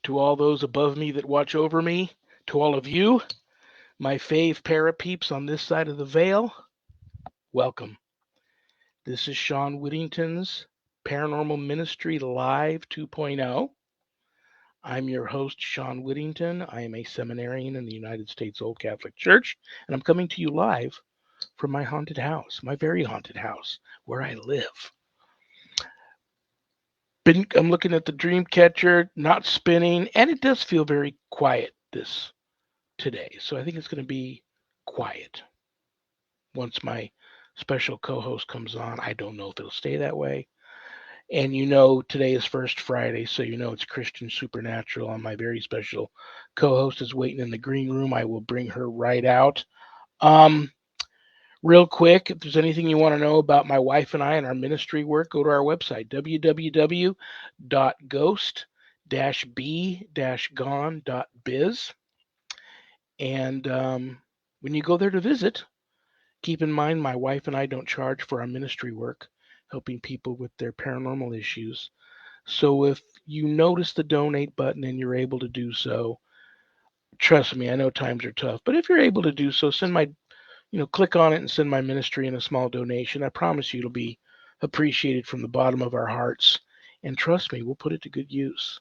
To all those above me that watch over me, to all of you, my fave parapeeps on this side of the veil, welcome. This is Sean Whittington's Paranormal Ministry Live 2.0. I'm your host, Sean Whittington. I am a seminarian in the United States Old Catholic Church, and I'm coming to you live from my haunted house, my very haunted house, where I live. I'm looking at the dream catcher, not spinning, and it does feel very quiet today. So I think it's going to be quiet once my special co-host comes on. I don't know if it'll stay that way. And today is First Friday, so it's Christian Supernatural, and my very special co-host is waiting in the green room. I will bring her right out. Real quick, if there's anything you want to know about my wife and I and our ministry work, go to our website, www.ghost-b-gone.biz. And when you go there to visit, keep in mind my wife and I don't charge for our ministry work, helping people with their paranormal issues. So if you notice the donate button and you're able to do so, trust me, I know times are tough, but if you're able to do so, click on it and send my ministry in a small donation. I promise you it'll be appreciated from the bottom of our hearts. And trust me, we'll put it to good use.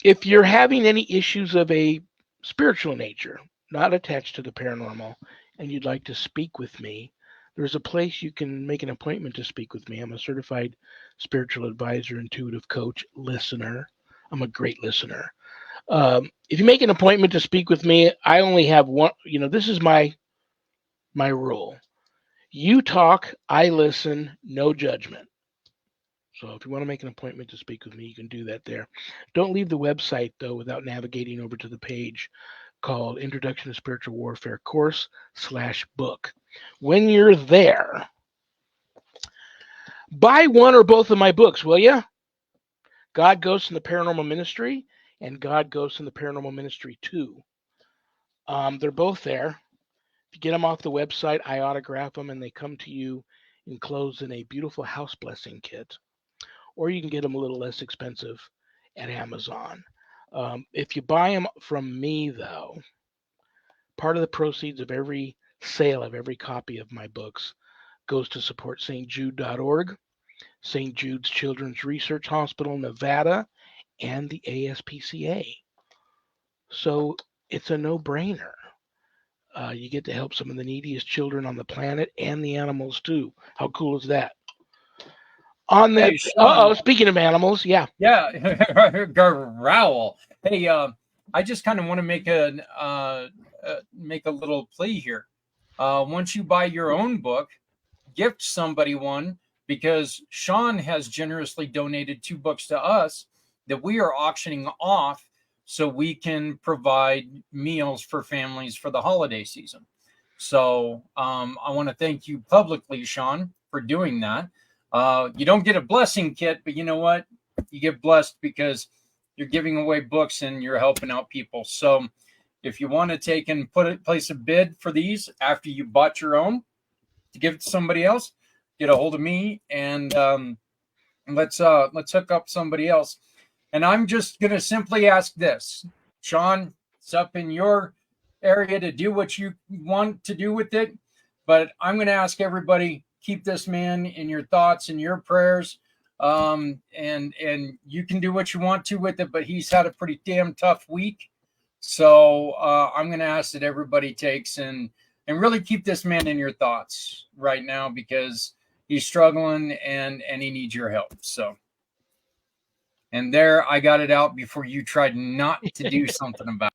If you're having any issues of a spiritual nature, not attached to the paranormal, and you'd like to speak with me, there's a place you can make an appointment to speak with me. I'm a certified spiritual advisor, intuitive coach, listener. I'm a great listener. If you make an appointment to speak with me, I only have one. This is my rule. You talk, I listen, no judgment. So if you want to make an appointment to speak with me, you can do that there. Don't leave the website, though, without navigating over to the page called Introduction to Spiritual Warfare Course/book. When you're there, buy one or both of my books, will you? God, Ghosts, and the Paranormal Ministry, and God, Ghosts, and the Paranormal Ministry 2. They're both there. If you get them off the website, I autograph them, and they come to you enclosed in a beautiful house blessing kit. Or you can get them a little less expensive at Amazon. If you buy them from me, though, part of the proceeds of every sale of every copy of my books goes to support stjude.org, St. Jude's Children's Research Hospital, Nevada, and the ASPCA. So it's a no-brainer. You get to help some of the neediest children on the planet and the animals too. How cool is that? On that, hey, Sean, speaking of animals, yeah. growl. Hey, I just kind of want to make a little plea here. Once you buy your own book, gift somebody one, because Sean has generously donated 2 books to us that we are auctioning off so we can provide meals for families for the holiday season. So I want to thank you publicly, Sean, for doing that. You don't get a blessing kit, but you know what? You get blessed because you're giving away books and you're helping out people. So if you want to take and place a bid for these after you bought your own to give it to somebody else, get a hold of me and let's hook up somebody else. And I'm just gonna simply ask this, Sean. It's up in your area to do what you want to do with it, but I'm gonna ask everybody, keep this man in your thoughts and your prayers. And you can do what you want to with it, but he's had a pretty damn tough week. So I'm going to ask that everybody takes and really keep this man in your thoughts right now because he's struggling and he needs your help. So, and there I got it out before you tried not to do something about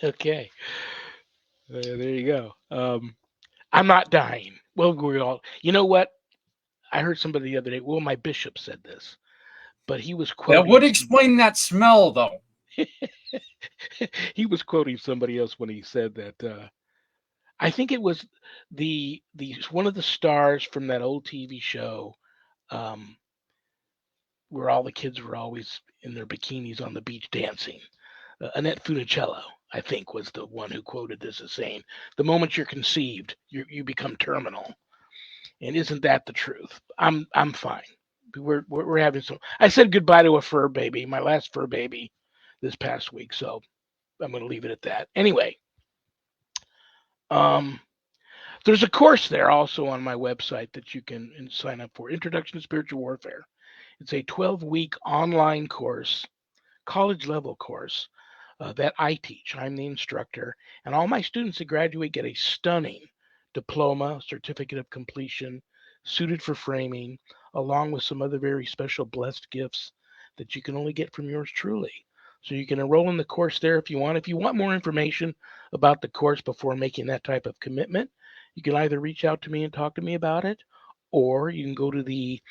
it. Okay. There you go. I'm not dying. Well, we're all. You know what? I heard somebody the other day. Well, my bishop said this, but he was quoting. That would explain that smell, though. He was quoting somebody else when he said that. I think it was the one of the stars from that old TV show, where all the kids were always in their bikinis on the beach dancing. Annette Funicello, I think, was the one who quoted this as saying, "The moment you're conceived, you become terminal." And isn't that the truth? I'm fine. we're having some. I said goodbye to a fur baby, my last fur baby, this past week. So I'm going to leave it at that. Anyway, there's a course there also on my website that you can sign up for. Introduction to Spiritual Warfare. It's a 12-week online course, college level course that I teach. I'm the instructor, and all my students that graduate get a stunning diploma, certificate of completion, suited for framing, along with some other very special blessed gifts that you can only get from yours truly. So you can enroll in the course there if you want. If you want more information about the course before making that type of commitment, you can either reach out to me and talk to me about it, or you can go to the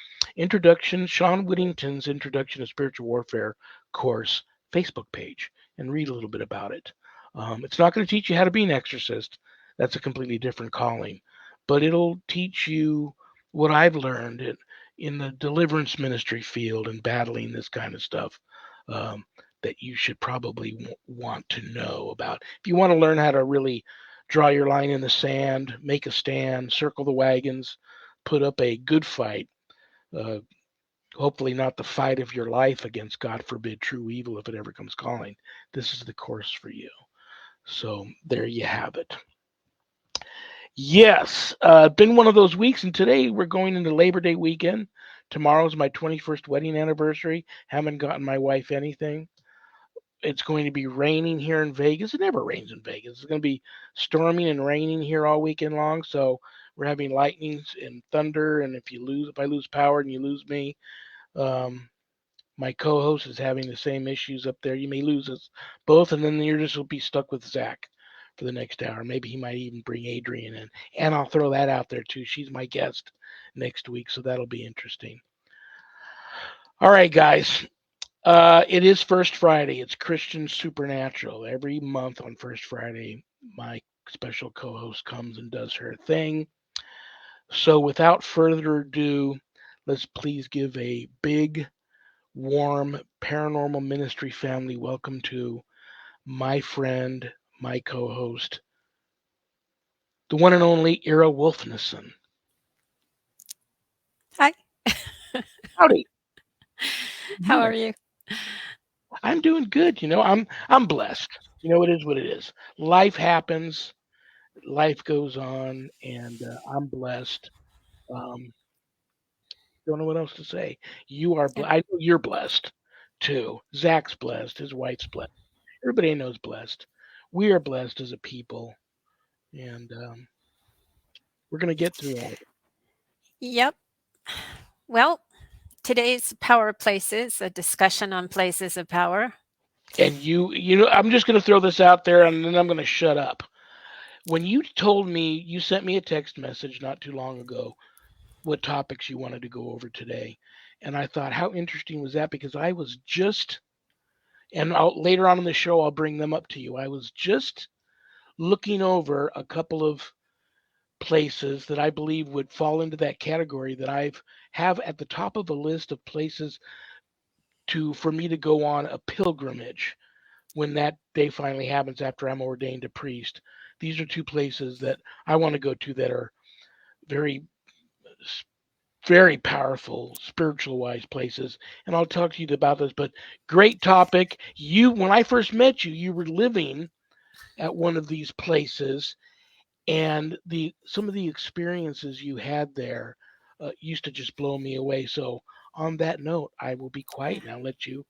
Sean Whittington's Introduction to Spiritual Warfare course Facebook page and read a little bit about it. It's not going to teach you how to be an exorcist. That's a completely different calling. But it'll teach you what I've learned in the deliverance ministry field and battling this kind of stuff that you should probably want to know about. If you want to learn how to really draw your line in the sand, make a stand, circle the wagons, put up a good fight, hopefully not the fight of your life against, God forbid, true evil if it ever comes calling, this is the course for you. So there you have it. Yes, been one of those weeks, and today we're going into Labor Day weekend. Tomorrow's my 21st wedding anniversary. Haven't gotten my wife anything. It's going to be raining here in Vegas. It never rains in Vegas. It's going to be storming and raining here all weekend long. So we're having lightnings and thunder. And if I lose power and you lose me, my co-host is having the same issues up there. You may lose us both, and then you're just will be stuck with Zach for the next hour. Maybe he might even bring Adrian in, and I'll throw that out there too. She's my guest next week, so that'll be interesting. All right, guys. It is First Friday. It's Christian Supernatural. Every month on First Friday, my special co-host comes and does her thing. So without further ado, let's please give a big, warm paranormal ministry family welcome to my friend, my co-host, the one and only Ira Wolfnison. Hi. Howdy. How are you? I'm doing good. I'm blessed. It is what it is. Life happens, life goes on, and I'm blessed. Don't know what else to say. You are. I know you're blessed too. Zach's blessed. His wife's blessed. Everybody I know is blessed. We are blessed as a people, and we're gonna get through all of it. Yep. Well, today's Power Places, a discussion on places of power. And I'm just gonna throw this out there, and then I'm gonna shut up. When you told me, you sent me a text message not too long ago, what topics you wanted to go over today, and I thought, how interesting was that? Because I was just, and later on in the show, I'll bring them up to you. I was just looking over a couple of places that I believe would fall into that category that have at the top of a list of places for me to go on a pilgrimage when that day finally happens after I'm ordained a priest. These are two places that I want to go to that are very, very powerful spiritual wise places, and I'll talk to you about this. But great topic. When I first met you, you were living at one of these places, and some of the experiences you had there used to just blow me away. So on that note, I will be quiet now, let you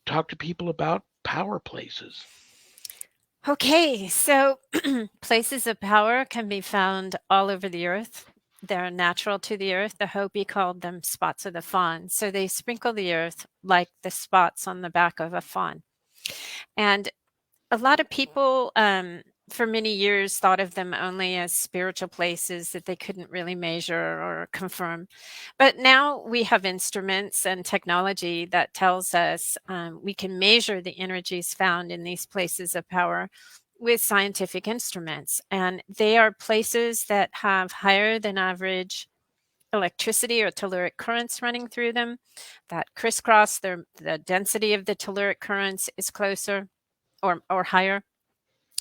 talk to people about power places. Okay, so places of power can be found all over the earth. They're natural to the earth. The Hopi called them spots of the fawn. So they sprinkle the earth like the spots on the back of a fawn. And a lot of people for many years thought of them only as spiritual places that they couldn't really measure or confirm. But now we have instruments and technology that tells us we can measure the energies found in these places of power with scientific instruments. And they are places that have higher than average electricity or telluric currents running through them that crisscross. The density of the telluric currents is closer or higher.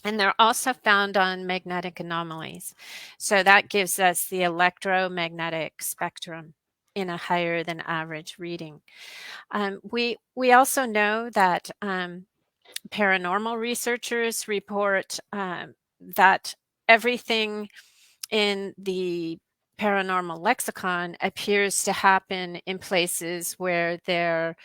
And they're also found on magnetic anomalies. So that gives us the electromagnetic spectrum. in a higher than average reading. We also know that paranormal researchers report that everything in the paranormal lexicon appears to happen in places where their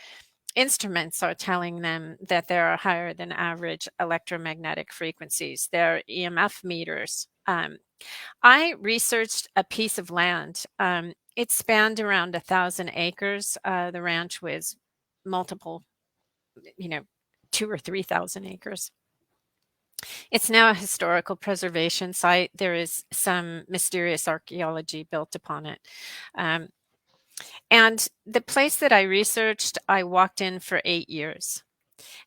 instruments are telling them that there are higher than average electromagnetic frequencies. They're EMF meters. I researched a piece of land. It spanned around 1,000 acres. The ranch was multiple, 2 or 3,000 acres. It's now a historical preservation site. There is some mysterious archaeology built upon it. And the place that I researched, I walked in for 8 years.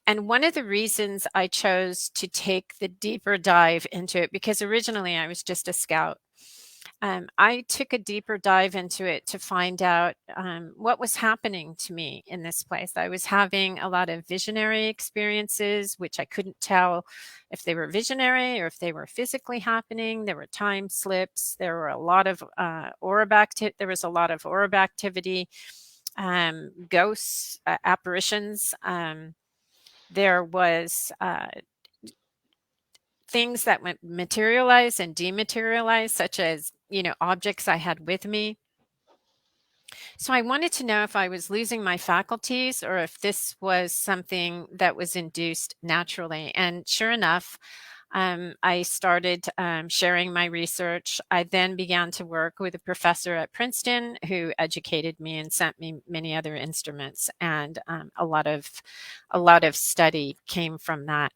And one of the reasons I chose to take the deeper dive into it, because originally I was just a scout, I took a deeper dive into it to find out what was happening to me in this place. I was having a lot of visionary experiences, which I couldn't tell if they were visionary or if they were physically happening. There were time slips. There were a lot of there was a lot of orb activity, ghosts, apparitions. There was things that went materialize and dematerialize, such as, objects I had with me. So I wanted to know if I was losing my faculties or if this was something that was induced naturally. And sure enough, I started sharing my research. I then began to work with a professor at Princeton who educated me and sent me many other instruments, and a lot of study came from that.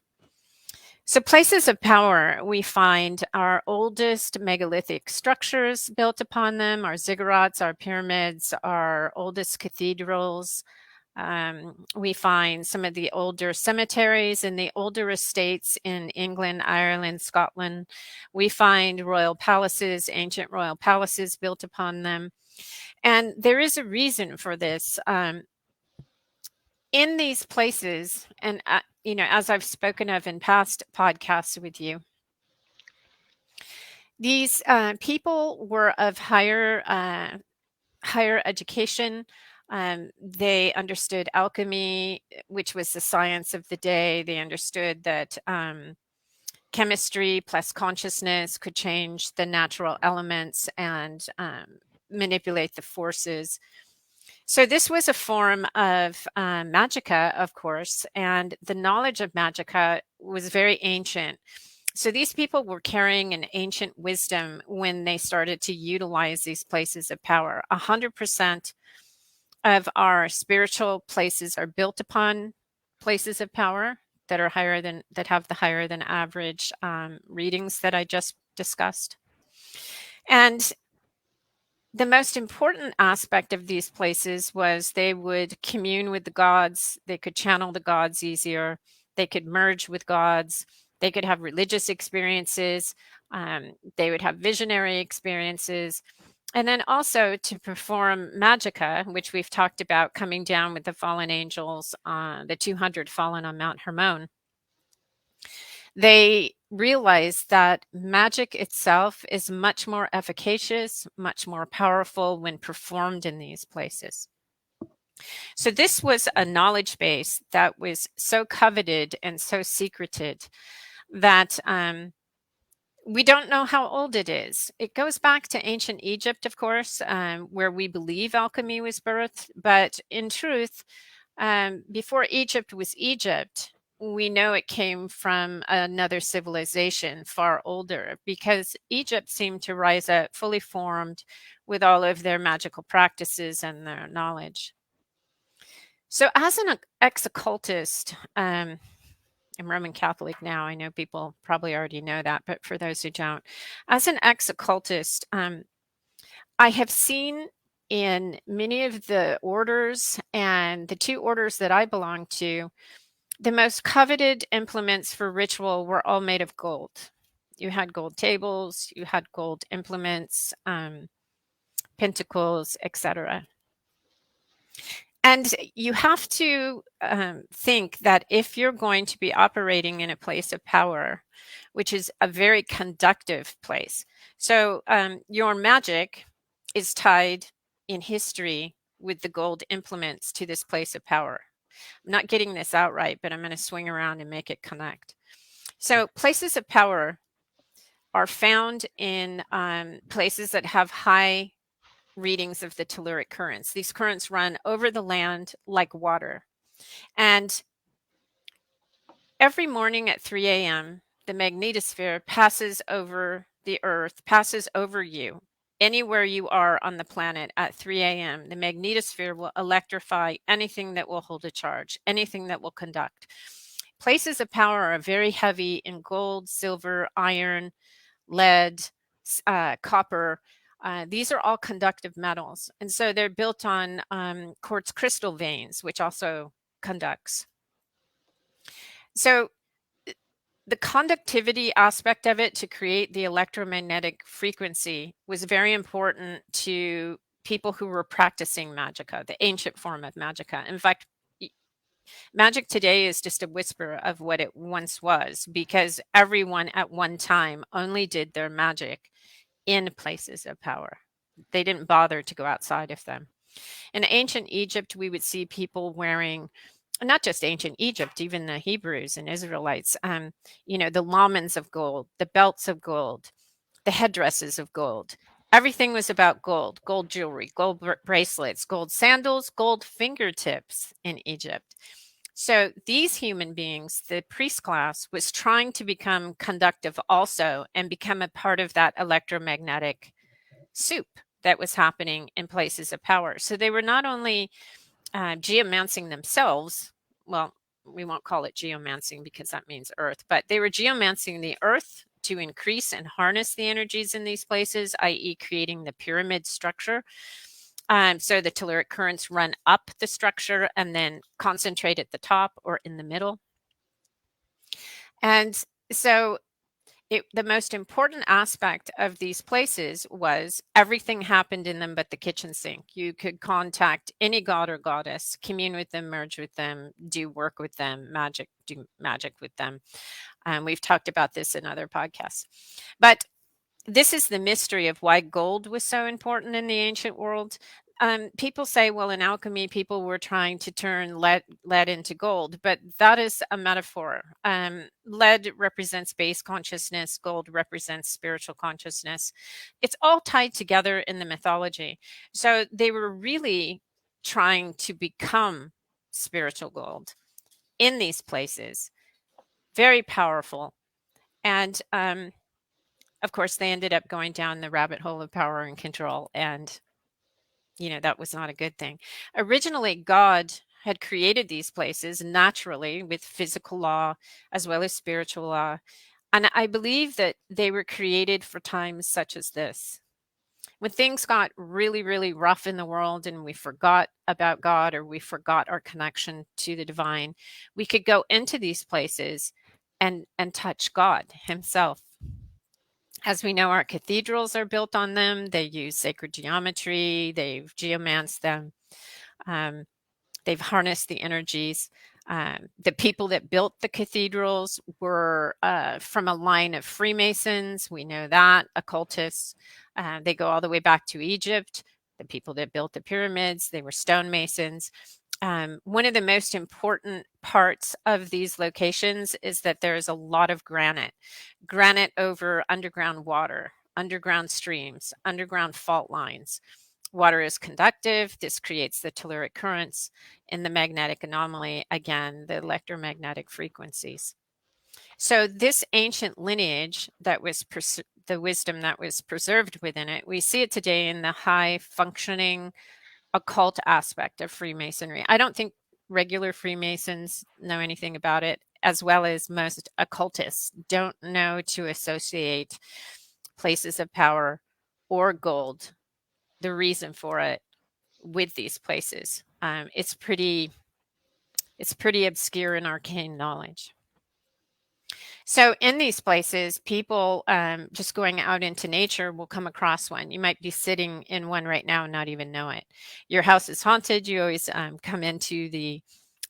So places of power, we find our oldest megalithic structures built upon them, our ziggurats, our pyramids, our oldest cathedrals. We find some of the older cemeteries and the older estates in England, Ireland, Scotland. We find royal palaces, ancient royal palaces built upon them. And there is a reason for this. In these places, and as I've spoken of in past podcasts with you, these people were of higher education. They understood alchemy, which was the science of the day. They understood that chemistry plus consciousness could change the natural elements and manipulate the forces. So this was a form of magicka, of course, and the knowledge of magicka was very ancient. So these people were carrying an ancient wisdom when they started to utilize these places of power. 100% of our spiritual places are built upon places of power that have the higher than average readings that I just discussed. And the most important aspect of these places was they would commune with the gods. They could channel the gods easier. They could merge with gods. They could have religious experiences. They would have visionary experiences. And then also to perform magicka, which we've talked about coming down with the fallen angels, the 200 fallen on Mount Hermon. They realized that magic itself is much more efficacious, much more powerful when performed in these places. So this was a knowledge base that was so coveted and so secreted that we don't know how old it is. It goes back to ancient Egypt, of course, where we believe alchemy was birthed. But in truth, before Egypt was Egypt, we know it came from another civilization far older, because Egypt seemed to rise up fully formed with all of their magical practices and their knowledge. So as an ex-occultist, I'm Roman Catholic now. I know people probably already know that, but for those who don't, as an ex-occultist, I have seen in many of the orders, and the two orders that I belong to, the most coveted implements for ritual were all made of gold. You had gold tables, you had gold implements, pentacles, etc. And you have to think that if you're going to be operating in a place of power, which is a very conductive place, so your magic is tied in history with the gold implements to this place of power. I'm not getting this out right, but I'm going to swing around and make it connect. So places of power are found in places that have high readings of the telluric currents. These currents run over the land like water. And every morning at 3 a.m., the magnetosphere passes over the earth, passes over you. Anywhere you are on the planet at 3 a.m., the magnetosphere will electrify anything that will hold a charge, anything that will conduct. Places of power are very heavy in gold, silver, iron, lead, copper. These are all conductive metals. And so they're built on quartz crystal veins, which also conducts. So the conductivity aspect of it to create the electromagnetic frequency was very important to people who were practicing magicka, the ancient form of magicka. In fact, magic today is just a whisper of what it once was, because everyone at one time only did their magic in places of power. They didn't bother to go outside of them. In ancient Egypt, we would see people wearing, not just ancient Egypt, even the Hebrews and Israelites, the lamans of gold, the belts of gold, the headdresses of gold. Everything was about gold jewelry, gold bracelets, gold sandals, gold fingertips in Egypt. So these human beings, the priest class, was trying to become conductive also and become a part of that electromagnetic soup that was happening in places of power. So they were not only geomancing themselves. Well, we won't call it geomancing because that means earth, but they were geomancing the earth to increase and harness the energies in these places, i.e. creating the pyramid structure. So the telluric currents run up the structure and then concentrate at the top or in the middle. And so the most important aspect of these places was everything happened in them but the kitchen sink. You could contact any god or goddess, commune with them, merge with them, do work with them, do magic with them. We've talked about this in other podcasts. But this is the mystery of why gold was so important in the ancient world. People say, well, in alchemy, people were trying to turn lead into gold, but that is a metaphor. Lead represents base consciousness. Gold represents spiritual consciousness. It's all tied together in the mythology. So they were really trying to become spiritual gold in these places. Very powerful. And of course, they ended up going down the rabbit hole of power and control, and that was not a good thing. Originally, God had created these places naturally with physical law as well as spiritual law. And I believe that they were created for times such as this. When things got really, really rough in the world and we forgot about God or we forgot our connection to the divine, we could go into these places and touch God himself. As we know, our cathedrals are built on them. They use sacred geometry. They've geomanced them. They've harnessed the energies. The people that built the cathedrals were from a line of Freemasons. We know that, occultists. They go all the way back to Egypt. The people that built the pyramids, they were stonemasons. One of the most important parts of these locations is that there's a lot of granite over underground water, underground streams, underground fault lines. Water is conductive. This creates the telluric currents in the magnetic anomaly, again, the electromagnetic frequencies. So this ancient lineage that was the wisdom that was preserved within it, we see it today in the high functioning occult aspect of Freemasonry. I don't think regular Freemasons know anything about it, as well as most occultists don't know to associate places of power or gold, the reason for it, with these places. It's pretty obscure and arcane knowledge. So in these places, people just going out into nature will come across one. You might be sitting in one right now and not even know it. Your house is haunted. You always come into the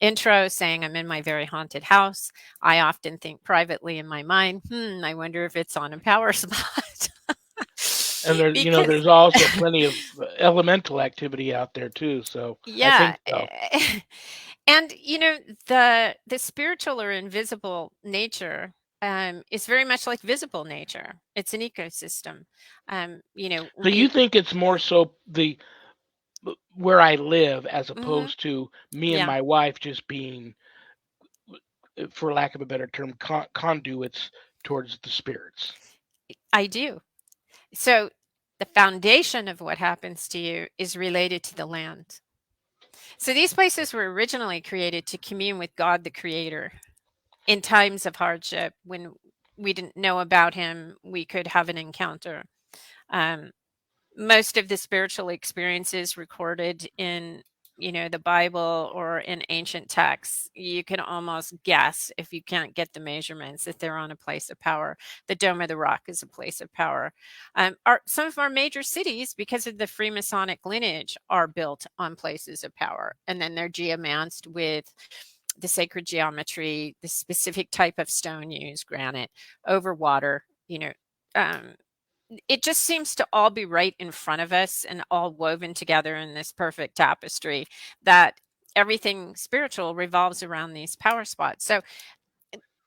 intro saying, I'm in my very haunted house. I often think privately in my mind, I wonder if it's on a power spot. And there's, you know, Because there's also plenty of elemental activity out there too. So I yeah, think so. and the spiritual or invisible nature is very much like visible nature. It's an ecosystem. So you think it's more so where I live as Mhm, opposed to me and yeah, my wife just being, for lack of a better term, conduits towards the spirits. I do. So the foundation of what happens to you is related to the land. So these places were originally created to commune with God the Creator in times of hardship when we didn't know about Him, we could have an encounter. Um, Most of the spiritual experiences recorded in the Bible or in ancient texts, you can almost guess, if you can't get the measurements, that they're on a place of power. The Dome of the Rock is a place of power. Some of our major cities, because of the Freemasonic lineage, are built on places of power, and then they're geomanced with the sacred geometry, the specific type of stone used, granite, over water. Um, it just seems to all be right in front of us and all woven together in this perfect tapestry, that everything spiritual revolves around these power spots. So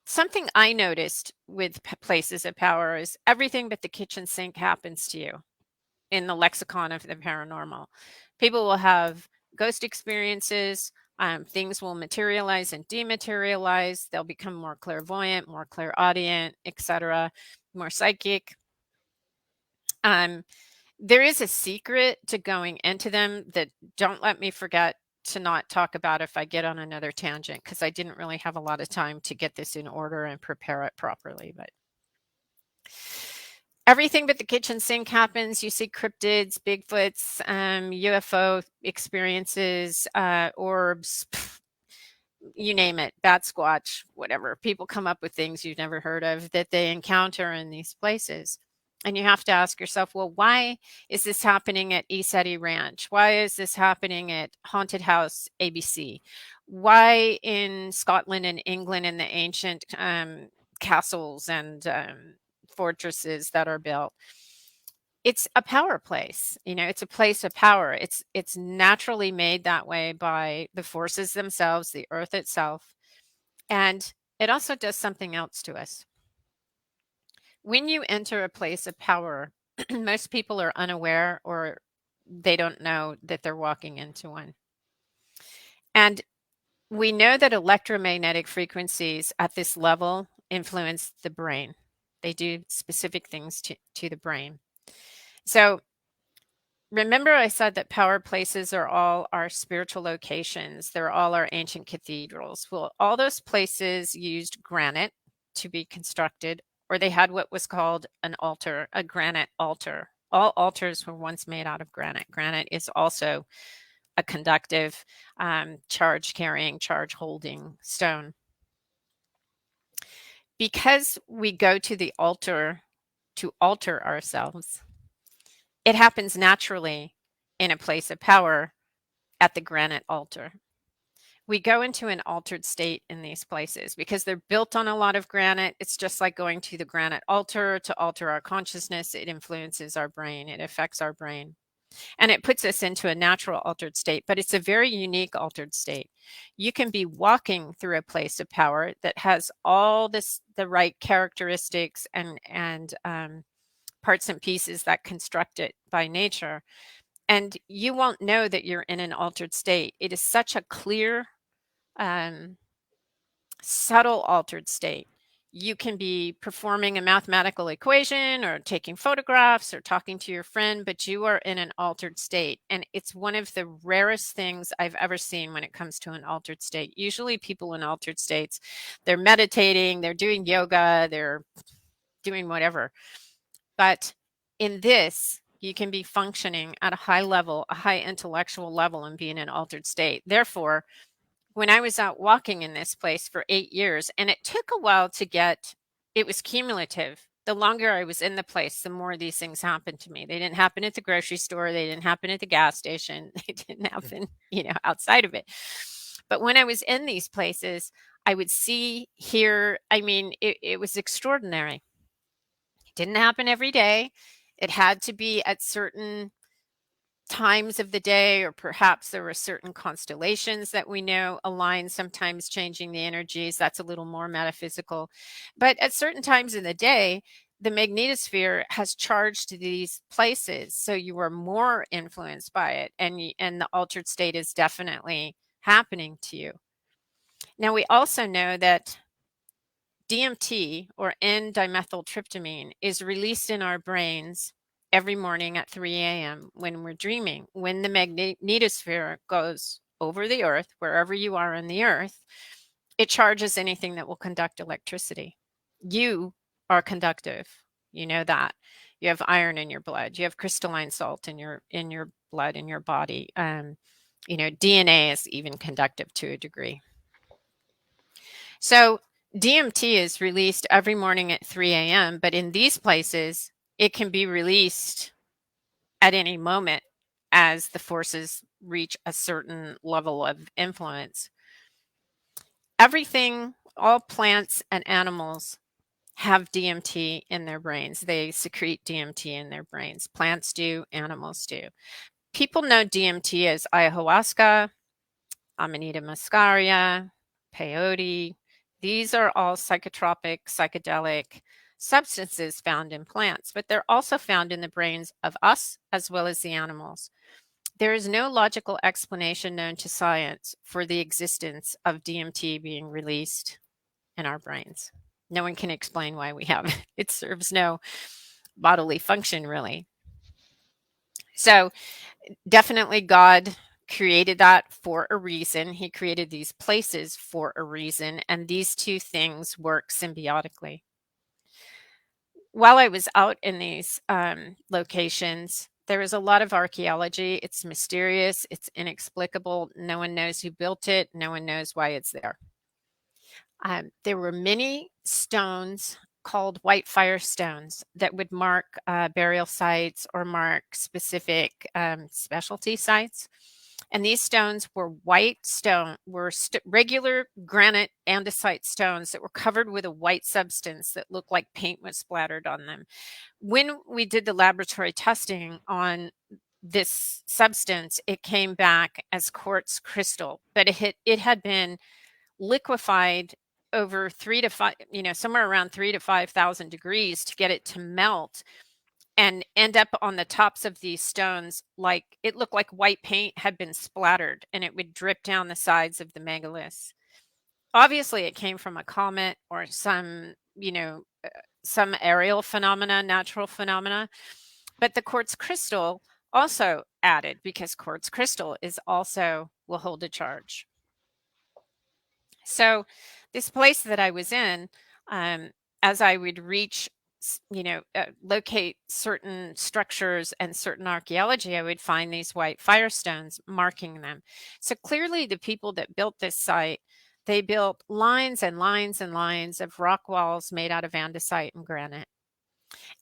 something I noticed with places of power is everything but the kitchen sink happens to you in the lexicon of the paranormal. People will have ghost experiences. Things will materialize and dematerialize. They'll become more clairvoyant, more clairaudient, etc., more psychic. Um, there is a secret to going into them that don't let me forget to not talk about if I get on another tangent, because I didn't really have a lot of time to get this in order and prepare it properly. But everything but the kitchen sink happens. You see cryptids, Bigfoots, UFO experiences, orbs, you name it, bat squatch, whatever. People come up with things you've never heard of that they encounter in these places. And you have to ask yourself, well, why is this happening at ESETI Ranch? Why is this happening at Haunted House ABC? Why in Scotland and England in the ancient castles and fortresses that are built? It's a power place. It's a place of power. It's naturally made that way by the forces themselves, the earth itself. And it also does something else to us. When you enter a place of power, most people are unaware, or they don't know that they're walking into one. And we know that electromagnetic frequencies at this level influence the brain. They do specific things to the brain. So remember, I said that power places are all our spiritual locations. They're all our ancient cathedrals. Well, all those places used granite to be constructed, or they had what was called an altar, a granite altar. All altars were once made out of granite. Granite is also a conductive, charge carrying, charge holding stone. Because we go to the altar to alter ourselves, it happens naturally in a place of power at the granite altar. We go into an altered state in these places because they're built on a lot of granite. It's just like going to the granite altar to alter our consciousness. It influences our brain, it affects our brain, and it puts us into a natural altered state. But it's a very unique altered state. You can be walking through a place of power that has all the right characteristics and parts and pieces that construct it by nature, and you won't know that you're in an altered state. It is such a clear, um, subtle altered state. You can be performing a mathematical equation or taking photographs or talking to your friend, but you are in an altered state. And it's one of the rarest things I've ever seen when it comes to an altered state. Usually people in altered states, they're meditating, they're doing yoga, they're doing whatever. But in this, you can be functioning at a high level, a high intellectual level, and be in an altered state. Therefore, when I was out walking in this place for 8 years, and it took a while to get, it was cumulative. The longer I was in the place, the more these things happened to me. They didn't happen at the grocery store. They didn't happen at the gas station. They didn't happen, outside of it. But when I was in these places, I would see, hear, I mean, it was extraordinary. It didn't happen every day. It had to be at certain times of the day, or perhaps there were certain constellations that we know align, sometimes changing the energies. That's a little more metaphysical. But at certain times in the day, the magnetosphere has charged these places, so you are more influenced by it, and the altered state is definitely happening to you. Now, we also know that DMT, or N-dimethyltryptamine, is released in our brains every morning at 3 a.m. when we're dreaming. When the magnetosphere goes over the earth, wherever you are on the earth, it charges anything that will conduct electricity. You are conductive. You know that. You have iron in your blood. You have crystalline salt in your blood, in your body. DNA is even conductive to a degree. So DMT is released every morning at 3 a.m., but in these places, it can be released at any moment as the forces reach a certain level of influence. Everything, all plants and animals have DMT in their brains. They secrete DMT in their brains. Plants do, animals do. People know DMT as ayahuasca, Amanita muscaria, peyote. These are all psychotropic, psychedelic substances found in plants, but they're also found in the brains of us as well as the animals. There is no logical explanation known to science for the existence of DMT being released in our brains. No one can explain why we have it. It serves no bodily function, really. So, definitely God created that for a reason. He created these places for a reason, and these two things work symbiotically. While I was out in these locations, there was a lot of archaeology. It's mysterious, it's inexplicable. No one knows who built it, no one knows why it's there. There were many stones called white fire stones that would mark burial sites or mark specific specialty sites. And these stones were white stone, regular granite andesite stones that were covered with a white substance that looked like paint was splattered on them. When we did the laboratory testing on this substance, it came back as quartz crystal, but it had been liquefied over 3 to 5, somewhere around 3 to 5,000 degrees to get it to melt and end up on the tops of these stones. Like it looked like white paint had been splattered, and it would drip down the sides of the megaliths. Obviously it came from a comet or some aerial phenomena, natural phenomena, but the quartz crystal also added, because quartz crystal is also will hold a charge. So this place that I was in, as I would reach, locate certain structures and certain archaeology, I would find these white firestones marking them. So clearly the people that built this site, they built lines and lines and lines of rock walls made out of andesite and granite.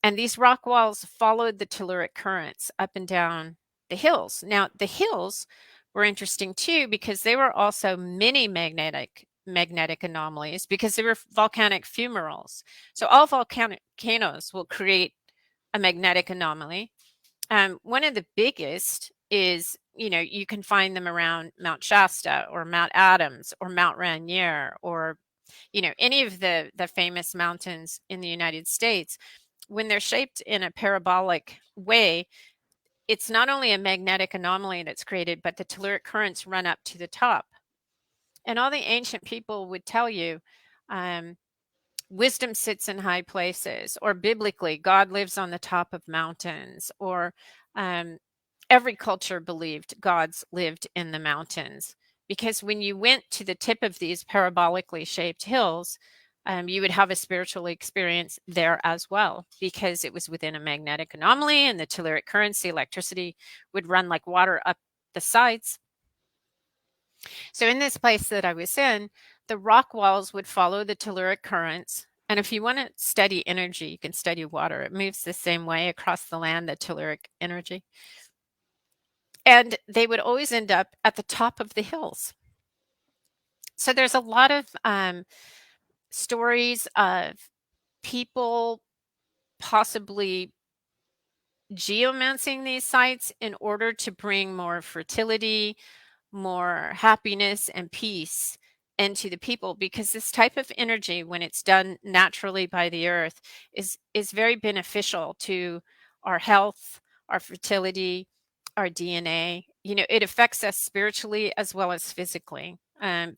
And these rock walls followed the telluric currents up and down the hills. Now, the hills were interesting too, because they were also mini magnetic anomalies, because they were volcanic fumaroles. So all volcanoes will create a magnetic anomaly. One of the biggest is, you can find them around Mount Shasta or Mount Adams or Mount Rainier, or, any of the famous mountains in the United States. When they're shaped in a parabolic way, it's not only a magnetic anomaly that's created, but the telluric currents run up to the top. And all the ancient people would tell you, wisdom sits in high places, or biblically, God lives on the top of mountains, or every culture believed gods lived in the mountains. Because when you went to the tip of these parabolically shaped hills, you would have a spiritual experience there as well, because it was within a magnetic anomaly, and the telluric currents, the electricity, would run like water up the sides. So in this place that I was in, the rock walls would follow the telluric currents. And if you want to study energy, you can study water. It moves the same way across the land, the telluric energy. And they would always end up at the top of the hills. So there's a lot of stories of people possibly geomancing these sites in order to bring more fertility, more happiness and peace into the people, because this type of energy, when it's done naturally by the earth, is very beneficial to our health, our fertility, our DNA. It affects us spiritually as well as physically.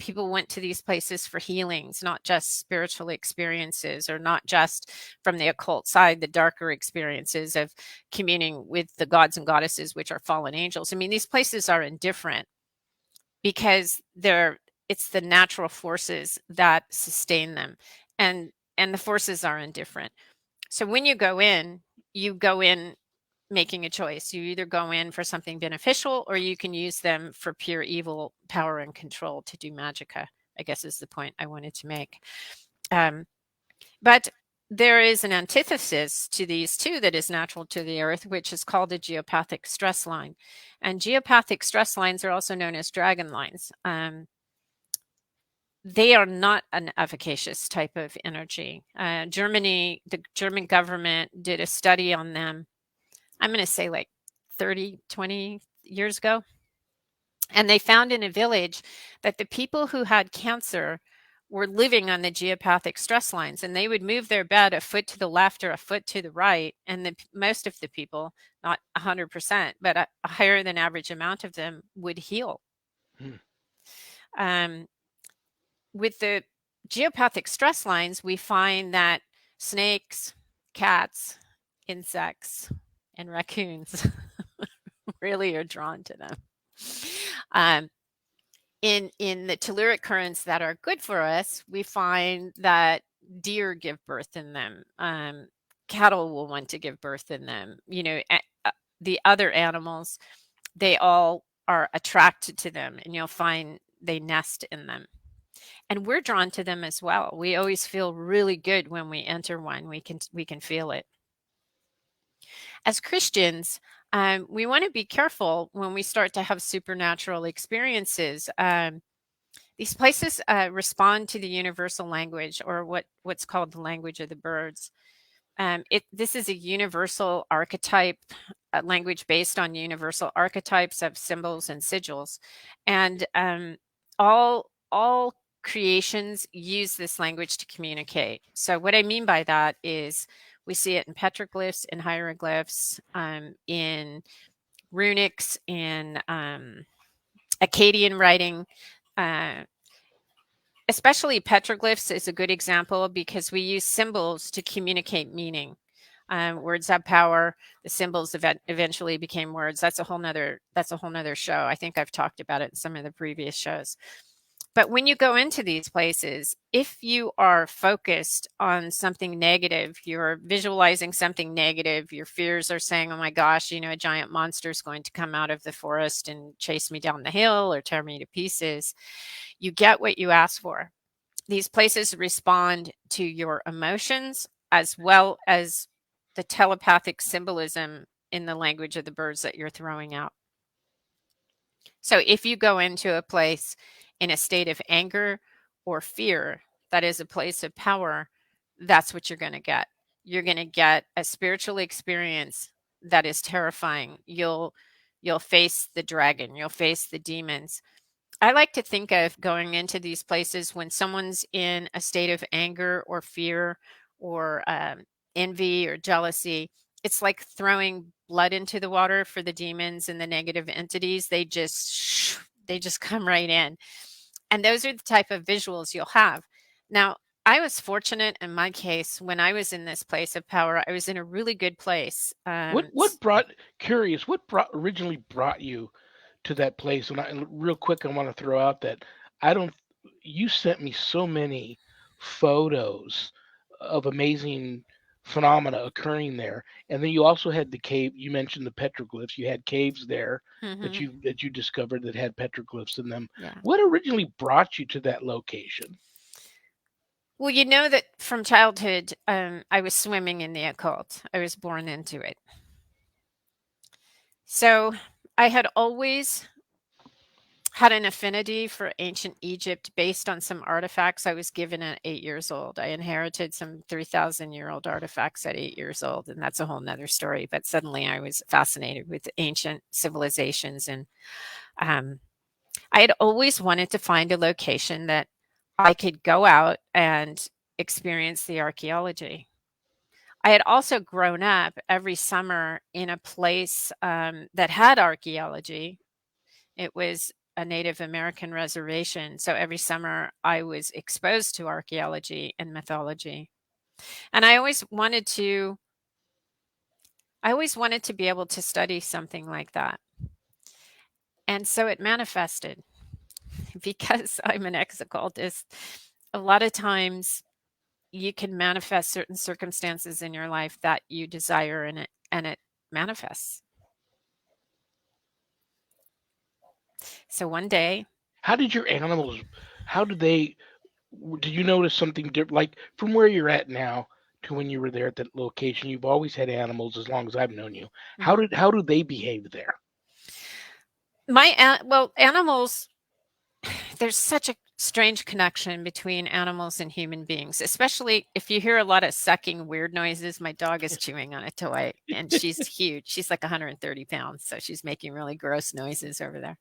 People went to these places for healings, not just spiritual experiences, or not just from the occult side, the darker experiences of communing with the gods and goddesses, which are fallen angels. I mean, these places are indifferent because it's the natural forces that sustain them, and the forces are indifferent. So when you go in making a choice. You either go in for something beneficial, or you can use them for pure evil, power, and control to do magicka, I guess is the point I wanted to make. But there is an antithesis to these two that is natural to the earth, which is called a geopathic stress line. And geopathic stress lines are also known as dragon lines. They are not an efficacious type of energy. Germany, the German government did a study on them, I'm going to say like 30, 20 years ago. And they found in a village that the people who had cancer were living on the geopathic stress lines, and they would move their bed a foot to the left or a foot to the right. And most of the people, not 100%, but a higher than average amount of them would heal. With the geopathic stress lines, we find that snakes, cats, insects, and raccoons really are drawn to them. In the telluric currents that are good for us, we find that deer give birth in them. Cattle will want to give birth in them. The other animals, they all are attracted to them, and you'll find they nest in them. And we're drawn to them as well. We always feel really good when we enter one. We can feel it. As Christians, we want to be careful when we start to have supernatural experiences. These places respond to the universal language, or what's called the language of the birds. This is a universal archetype, a language based on universal archetypes of symbols and sigils, and all creations use this language to communicate. So what I mean by that is we see it in petroglyphs, in hieroglyphs, in runics, in Akkadian writing. Especially petroglyphs is a good example because we use symbols to communicate meaning. Words have power. The symbols eventually became words. That's a whole nother show. I think I've talked about it in some of the previous shows. But when you go into these places, if you are focused on something negative, you're visualizing something negative, your fears are saying, oh my gosh, a giant monster is going to come out of the forest and chase me down the hill or tear me to pieces, you get what you ask for. These places respond to your emotions as well as the telepathic symbolism in the language of the birds that you're throwing out. So if you go into a place in a state of anger or fear, that is a place of power, that's what you're going to get. You're going to get a spiritual experience that is terrifying. You'll face the dragon, you'll face the demons. I like to think of going into these places when someone's in a state of anger or fear or envy or jealousy. It's like throwing blood into the water for the demons and the negative entities. They just come right in. And those are the type of visuals you'll have. Now, I was fortunate in my case when I was in this place of power. I was in a really good place. What originally brought you to that place? And real quick, I want to throw out that you sent me so many photos of amazing phenomena occurring there, and then you also had the cave. You mentioned the petroglyphs. You had caves there that you discovered that had petroglyphs in them. Yeah. What originally brought you to that location? Well, you know that from childhood, I was swimming in the occult. I was born into it. So I had always had an affinity for ancient Egypt based on some artifacts I was given at 8 years old. I inherited some 3,000-year-old artifacts at 8 years old, and that's a whole nother story. But suddenly I was fascinated with ancient civilizations, and I had always wanted to find a location that I could go out and experience the archaeology. I had also grown up every summer in a place that had archaeology. It was a Native American reservation. So every summer I was exposed to archaeology and mythology. And I always wanted to be able to study something like that. And so it manifested. Because I'm an ex-occultist, a lot of times you can manifest certain circumstances in your life that you desire, and it manifests. So one day, How did your animals? How did they? Did you notice something different? Like from where you're at now to when you were there at that location, you've always had animals as long as I've known you. How do they behave there? animals, there's such a strange connection between animals and human beings, especially if you hear a lot of sucking weird noises. My dog is chewing on a toy, and she's huge. She's like 130 pounds, so she's making really gross noises over there.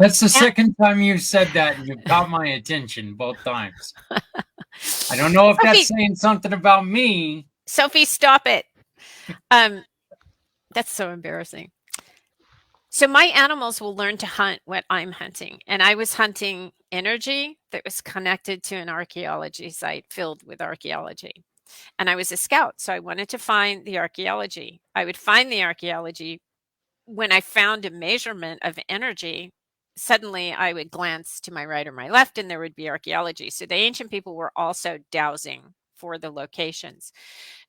That's the second time you've said that, and you've got my attention both times. I don't know if that's saying something about me. Sophie, stop it. That's so embarrassing. So my animals will learn to hunt what I'm hunting. And I was hunting energy that was connected to an archaeology site filled with archaeology. And I was a scout, so I wanted to find the archaeology. I would find the archaeology. When I found a measurement of energy, suddenly I would glance to my right or my left, and there would be archaeology. So the ancient people were also dowsing for the locations.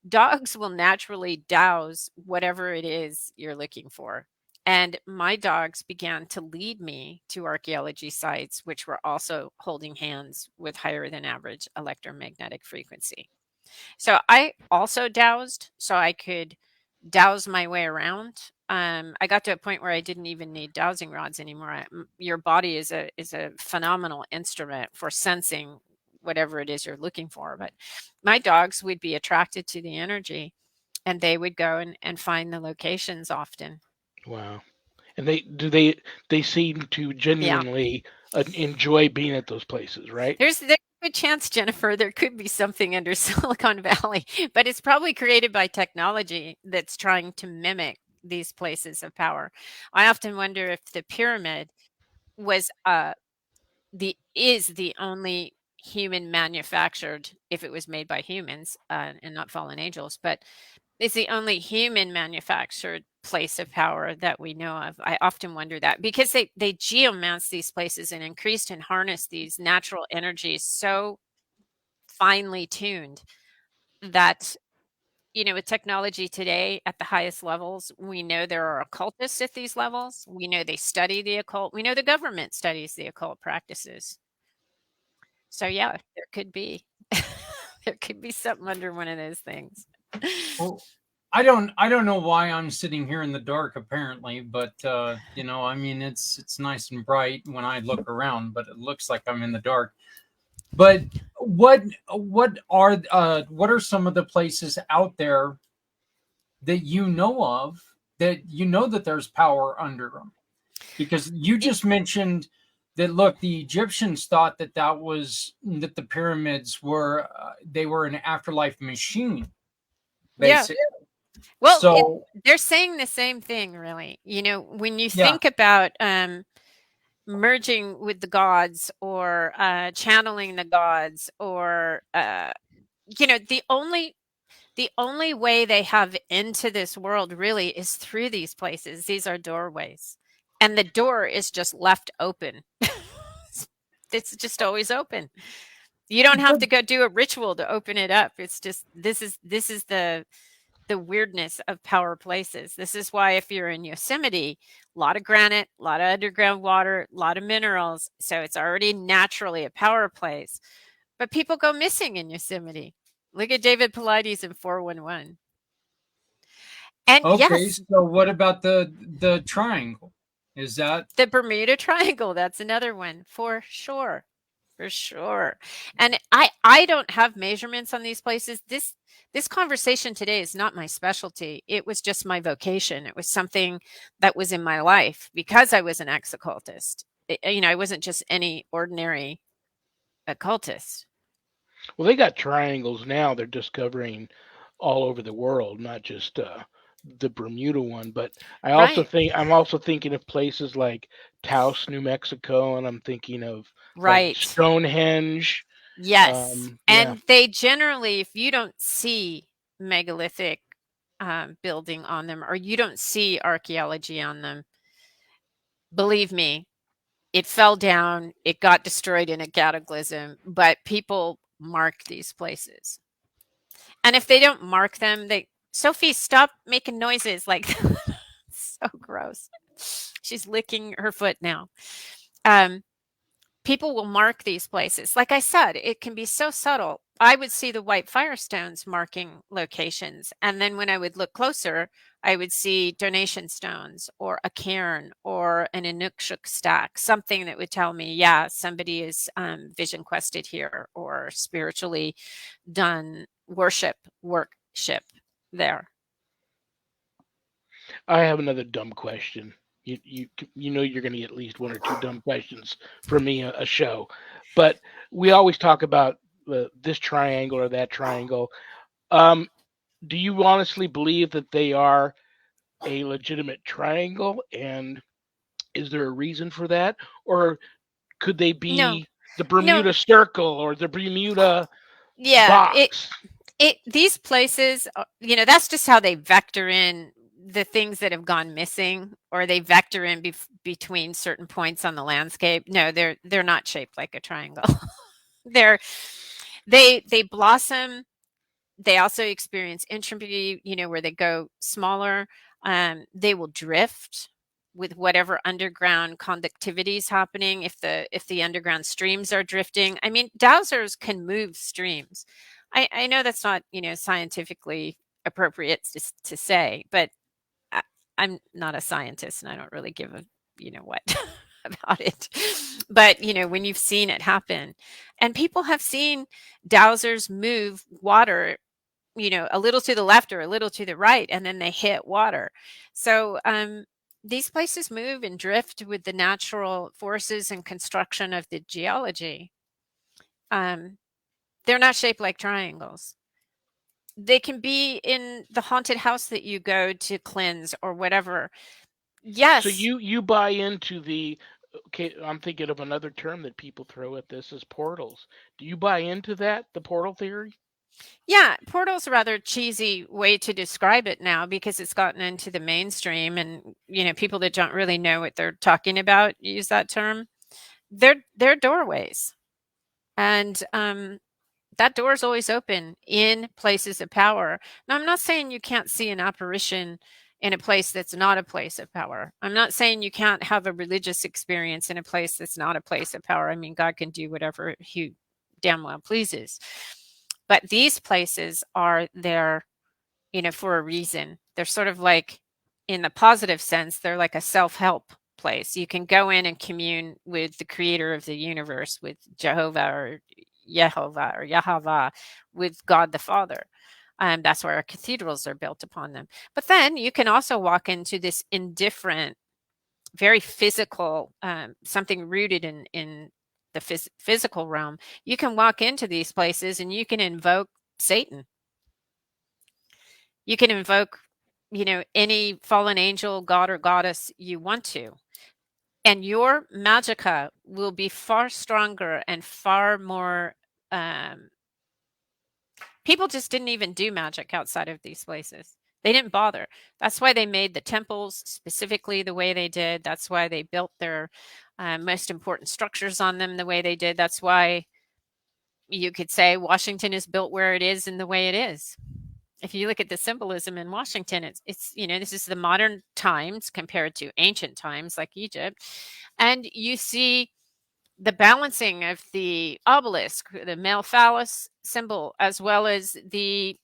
Dogs will naturally dowse whatever it is you're looking for. And my dogs began to lead me to archaeology sites, which were also holding hands with higher than average electromagnetic frequency. So I also dowsed, so I could dowse my way around. I got to a point where I didn't even need dowsing rods anymore. Your body is a phenomenal instrument for sensing whatever it is you're looking for. But my dogs would be attracted to the energy, and they would go and find the locations often. Wow. And they seem to genuinely enjoy being at those places, right? There's a good chance, Jennifer, there could be something under Silicon Valley, but it's probably created by technology that's trying to mimic these places of power. I often wonder if the pyramid was the only human manufactured, if it was made by humans and not fallen angels, but it's the only human manufactured place of power that we know of. I often wonder that, because they geomance these places and increased and harnessed these natural energies so finely tuned that, with technology today at the highest levels, we know there are occultists at these levels. We know they study the occult. We know the government studies the occult practices. So yeah, there could be there could be something under one of those things. Well, I don't know why I'm sitting here in the dark, apparently, but I mean, it's nice and bright when I look around, but it looks like I'm in the dark. But what are some of the places out there that you know of that that there's power under them? Because you just mentioned that, look, the Egyptians thought that the pyramids were they were an afterlife machine, basically. Yeah. Well, they're saying the same thing, really. When you think about merging with the gods, or channeling the gods, or the only way they have into this world really is through these places. These are doorways, and the door is just left open. It's just always open. You don't have to go do a ritual to open it up. It's just this is the weirdness of power places. This is why if you're in Yosemite, a lot of granite, a lot of underground water, a lot of minerals. So it's already naturally a power place. But people go missing in Yosemite. Look at David Paulides in 411. And okay, yes. So what about the triangle Is that The Bermuda Triangle, that's another one for sure. For sure. And I don't have measurements on these places. This conversation today is not my specialty. It was just my vocation. It was something that was in my life because I was an ex-occultist. I wasn't just any ordinary occultist. Well, they got triangles now. They're discovering all over the world, not just the Bermuda one. But Right. I'm also thinking of places like Taos, New Mexico, and I'm thinking of like Right. Stonehenge. Yes. Yeah, And they generally, if you don't see megalithic building on them or you don't see archaeology on them, believe me, it fell down, it got destroyed in a cataclysm, but people mark these places. And if they don't mark them, Sophie, stop making noises like so gross. She's licking her foot now. People will mark these places. Like I said, it can be so subtle. I would see the white firestones marking locations. And then when I would look closer, I would see donation stones or a cairn or an Inukshuk stack, something that would tell me, yeah, somebody is vision quested here or spiritually done worship there. I have another dumb question. You know you're going to get at least one or two dumb questions from me a show, but we always talk about this triangle or that triangle. Do you honestly believe that they are a legitimate triangle, and is there a reason for that, or could they No, be the no, Bermuda Circle or the Bermuda yeah, Box? these places, that's just how they vector in the things that have gone missing, or they vector in between certain points on the landscape. No, they're not shaped like a triangle. they're they blossom. They also experience entropy, where they go smaller. They will drift with whatever underground conductivity is happening. If the underground streams are drifting, I mean, dowsers can move streams. I know that's not scientifically appropriate to say, but I, I'm not a scientist and I don't really give a what about it. But when you've seen it happen, and people have seen dowsers move water a little to the left or a little to the right, and then they hit water. So these places move and drift with the natural forces and construction of the geology. They're not shaped like triangles. They can be in the haunted house that you go to cleanse or whatever. So Yes. you buy into the okay, I'm thinking of another term that people throw at this is portals. Do you buy into that, the portal theory? Yeah, portal's a rather cheesy way to describe it now because it's gotten into the mainstream and people that don't really know what they're talking about use that term. They're doorways. And that door is always open in places of power. Now, I'm not saying you can't see an apparition in a place that's not a place of power. I'm not saying you can't have a religious experience in a place that's not a place of power. I mean, God can do whatever he damn well pleases. But these places are there, for a reason. They're sort of like, in the positive sense, they're like a self-help place. You can go in and commune with the creator of the universe, with Jehovah or Yahweh, with God the Father. That's why our cathedrals are built upon them. But then you can also walk into this indifferent, very physical, something rooted in the physical realm. You can walk into these places and you can invoke Satan. You can invoke, any fallen angel, god or goddess you want to. And your magicka will be far stronger and far more. People just didn't even do magic outside of these places. They didn't bother. That's why they made the temples specifically the way they did. That's why they built their most important structures on them the way they did. That's why you could say Washington is built where it is and the way it is. If you look at the symbolism in Washington, it's this is the modern times compared to ancient times like Egypt. And you see the balancing of the obelisk, the male phallus symbol, as well as the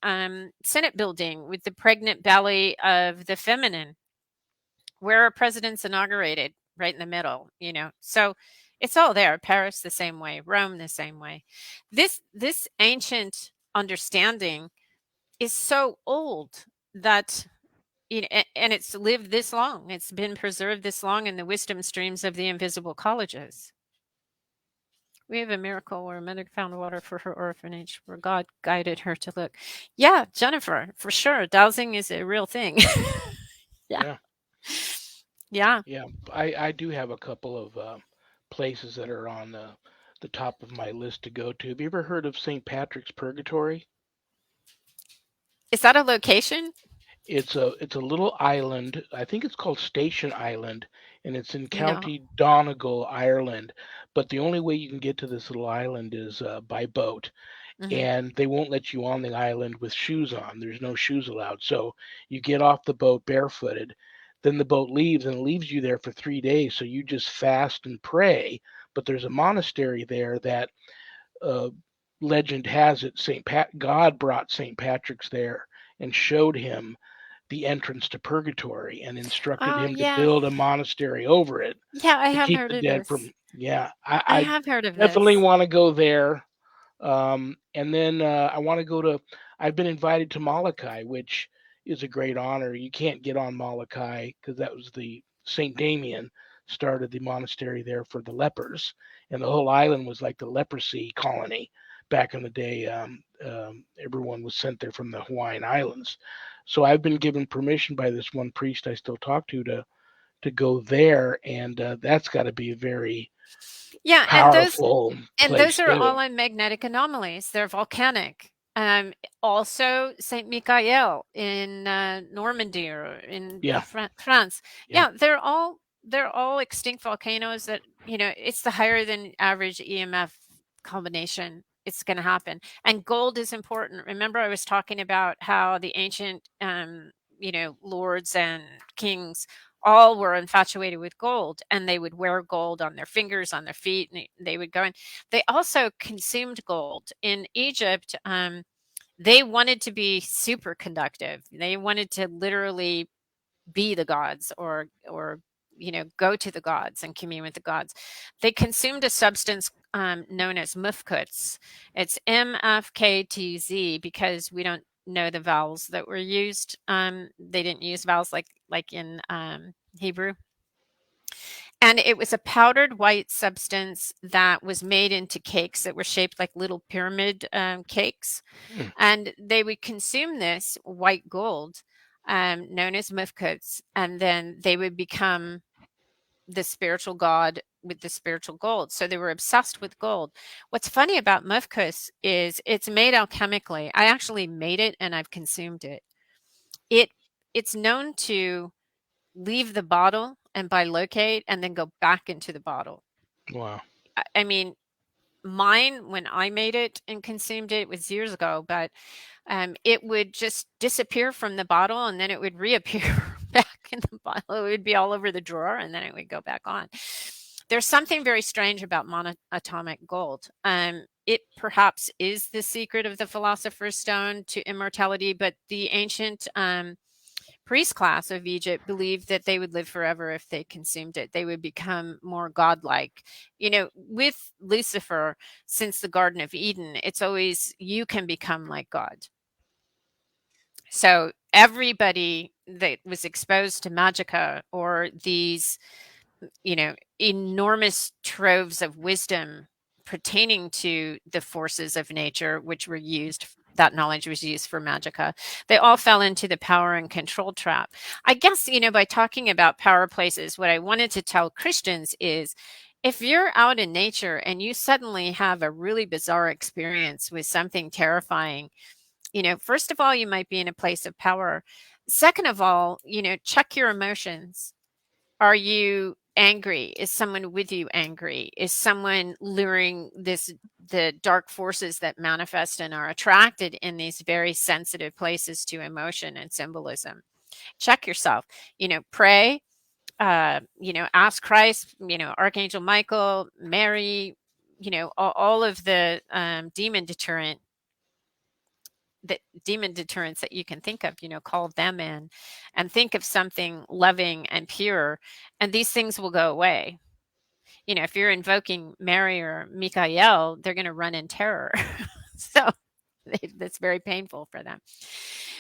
Senate building with the pregnant belly of the feminine, where are presidents inaugurated? right in the middle, So it's all there. Paris the same way, Rome the same way. This ancient understanding is so old that and it's lived this long. It's been preserved this long in the wisdom streams of the invisible colleges. We have a miracle where a mother found water for her orphanage, where God guided her to look. Yeah, Jennifer, for sure. Dowsing is a real thing. Yeah. Yeah. Yeah. I do have a couple of places that are on the top of my list to go to. Have you ever heard of St. Patrick's Purgatory? Is that a location? It's a little island. I think it's called Station Island, and it's in No. County Donegal, Ireland. But the only way you can get to this little island is by boat, Mhm. and they won't let you on the island with shoes on. There's no shoes allowed. So you get off the boat barefooted. Then the boat leaves and leaves you there for 3 days. So you just fast and pray. But there's a monastery there that uh, legend has it God brought St. Patrick's there and showed him the entrance to purgatory and instructed Oh, him to yeah. build a monastery over it Yeah, I to have keep heard the of dead this. from. Yeah, I I have heard of definitely this. want to go there. And then I want to go to. I've been invited to Molokai, which is a great honor. You can't get on Molokai because that was the Saint Damien started the monastery there for the lepers, and the whole island was like the leprosy colony back in the day. Everyone was sent there from the Hawaiian Islands. So I've been given permission by this one priest I still talk to go there, and that's got to be a very Yeah, powerful and those place are too. all on magnetic anomalies. They're volcanic. Also Saint Michael in Normandy or in Yeah, France. yeah, Yeah, they're all extinct volcanoes that it's the higher than average EMF combination. It's going to happen. And gold is important. Remember, I was talking about how the ancient, lords and kings all were infatuated with gold, and they would wear gold on their fingers, on their feet, and they would go in. They also consumed gold in Egypt. They wanted to be super conductive. They wanted to literally be the gods, or go to the gods and commune with the gods. They consumed a substance known as mufkuts. It's MFKTZ because we don't know the vowels that were used. They didn't use vowels like in Hebrew. And it was a powdered white substance that was made into cakes that were shaped like little pyramid cakes. mm, And they would consume this white gold, known as mufkuts, and then they would become the spiritual god with the spiritual gold. So they were obsessed with gold. What's funny about mufkus is it's made alchemically. I actually made it and I've consumed it. It's known to leave the bottle and bilocate and then go back into the bottle. wow, I mean, mine, when I made it and consumed it was years ago, but it would just disappear from the bottle and then it would reappear back in the bottle. It would be all over the drawer and then it would go back on. There's something very strange about monatomic gold. It perhaps is the secret of the philosopher's stone to immortality, but the ancient priest class of Egypt believed that they would live forever if they consumed it. They would become more godlike. With Lucifer, since the Garden of Eden, it's always you can become like God. So everybody that was exposed to magica or these, enormous troves of wisdom pertaining to the forces of nature, which were used, that knowledge was used for magica, they all fell into the power and control trap. I guess, by talking about power places, what I wanted to tell Christians is if you're out in nature and you suddenly have a really bizarre experience with something terrifying, first of all, you might be in a place of power. Second of all, check your emotions. Are you angry? Is someone with you angry? Is someone luring the dark forces that manifest and are attracted in these very sensitive places to emotion and symbolism? Check yourself. Pray. Ask Christ. Archangel Michael, Mary. All of the demon deterrent demon deterrents that you can think of, call them in and think of something loving and pure, and these things will go away. If you're invoking Mary or Michael, they're going to run in terror. So that's very painful for them.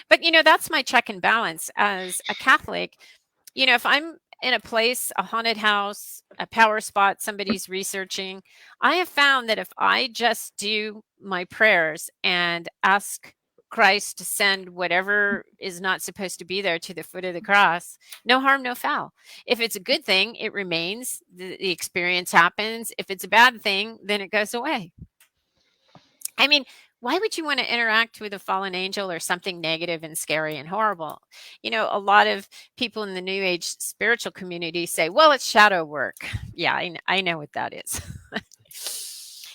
But, that's my check and balance as a Catholic. If I'm in a place, a haunted house, a power spot, somebody's researching, I have found that if I just do my prayers and ask Christ to send whatever is not supposed to be there to the foot of the cross, no harm, no foul. If it's a good thing, it remains, the experience happens. If it's a bad thing, then it goes away. I mean, why would you want to interact with a fallen angel or something negative and scary and horrible? A lot of people in the New Age spiritual community say, well, it's shadow work. Yeah, I know what that is.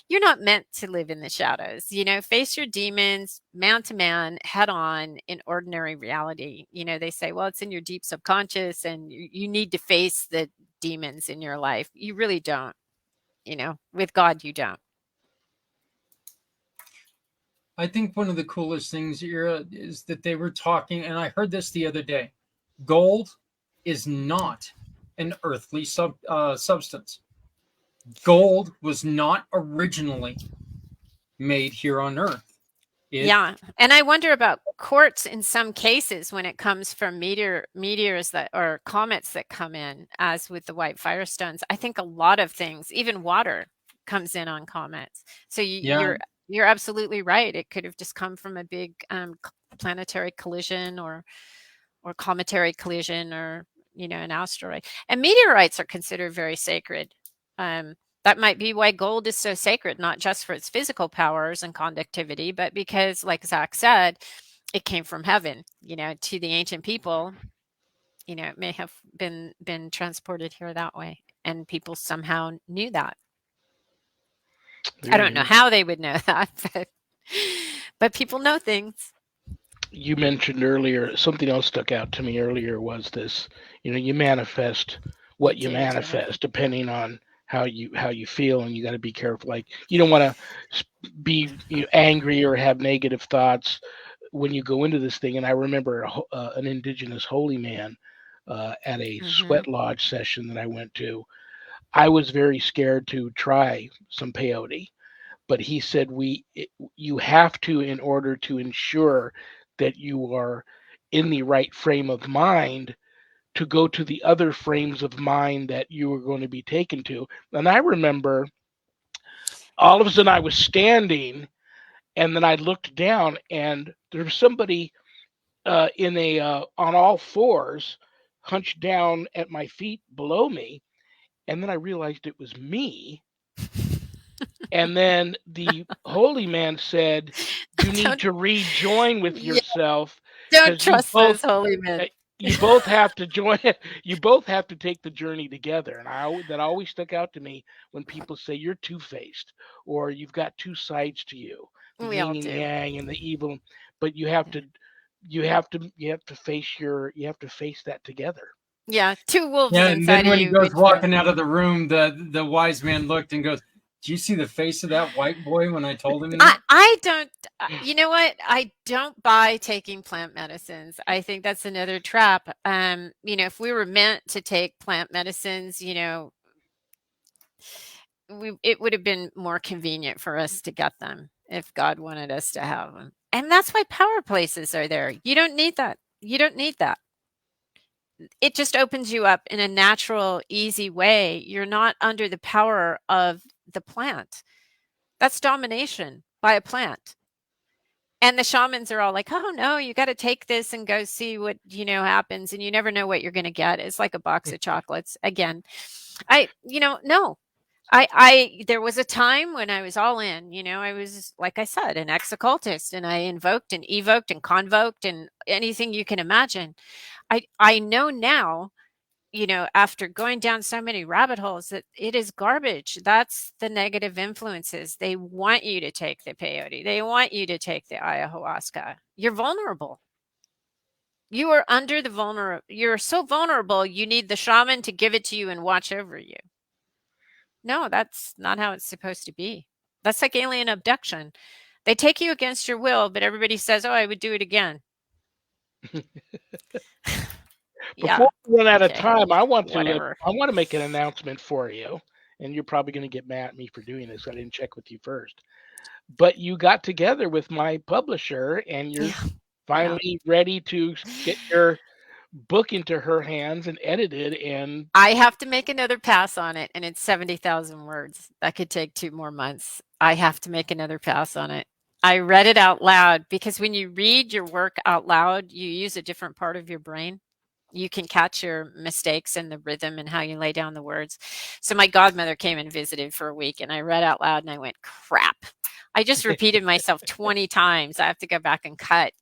You're not meant to live in the shadows. Face your demons man to man, head on, in ordinary reality. They say, well, it's in your deep subconscious and you need to face the demons in your life. You really don't. With God, you don't. I think one of the coolest things, Ira, is that they were talking, and I heard this the other day. Gold is not an earthly substance. Gold was not originally made here on Earth. Yeah, and I wonder about quartz in some cases when it comes from meteors or comets that come in, as with the white firestones. I think a lot of things, even water, comes in on comets. So you're absolutely right. It could have just come from a big planetary collision or cometary collision, or an asteroid. And meteorites are considered very sacred. That might be why gold is so sacred, not just for its physical powers and conductivity, but because, like Zach said, it came from heaven. To the ancient people, it may have been transported here that way, and people somehow knew that. I don't know how they would know that, but people know things. You mentioned earlier, something else stuck out to me earlier was this, you manifest what you manifest depending on how you feel, and you got to be careful. Like, you don't want to be angry or have negative thoughts when you go into this thing. And I remember an indigenous holy man at a sweat lodge session that I went to. I was very scared to try some peyote, but he said you have to, in order to ensure that you are in the right frame of mind, to go to the other frames of mind that you were going to be taken to. And I remember all of a sudden I was standing, and then I looked down, and there was somebody on all fours, hunched down at my feet below me. And then I realized it was me. And then the holy man said, you need to rejoin with yourself. Don't trust those holy men. You both have to join. You both have to take the journey together. And that always stuck out to me when people say you're two-faced, or you've got two sides to you, the yin and yang and the evil. But you have to face that together. Yeah, two wolves inside and then when he goes walking out of the room, the wise man looked and goes, "Do you see the face of that white boy when I told him that?" I don't. You know what? I don't buy taking plant medicines. I think that's another trap. If we were meant to take plant medicines, it would have been more convenient for us to get them if God wanted us to have them. And that's why power places are there. You don't need that. It just opens you up in a natural, easy way. You're not under the power of the plant. That's domination by a plant. And the shamans are all like, oh no, you got to take this and go see what, happens. And you never know what you're going to get. It's like a box of chocolates. Again, no. There was a time when I was all in, I was, like I said, an ex-occultist, and I invoked and evoked and convoked and anything you can imagine. I know now, after going down so many rabbit holes, that it is garbage. That's the negative influences. They want you to take the peyote. They want you to take the ayahuasca. You're vulnerable. You are under the you're so vulnerable, you need the shaman to give it to you and watch over you. No, that's not how it's supposed to be. That's like alien abduction. They take you against your will, but everybody says, "Oh, I would do it again." Yeah. Before we run out of Okay. time, I want Whatever. to make an announcement for you, and you're probably going to get mad at me for doing this. I didn't check with you first, but you got together with my publisher, and you're Yeah. Yeah. finally ready to get your book into her hands and edited. And I have to make another pass on it, and it's 70,000 words. That could take 2 more months. I have to make another pass on it. I read it out loud because when you read your work out loud, you use a different part of your brain. You can catch your mistakes and the rhythm and how you lay down the words. So my godmother came and visited for a week, and I read out loud and I went, crap. I just repeated myself 20 times. I have to go back and cut,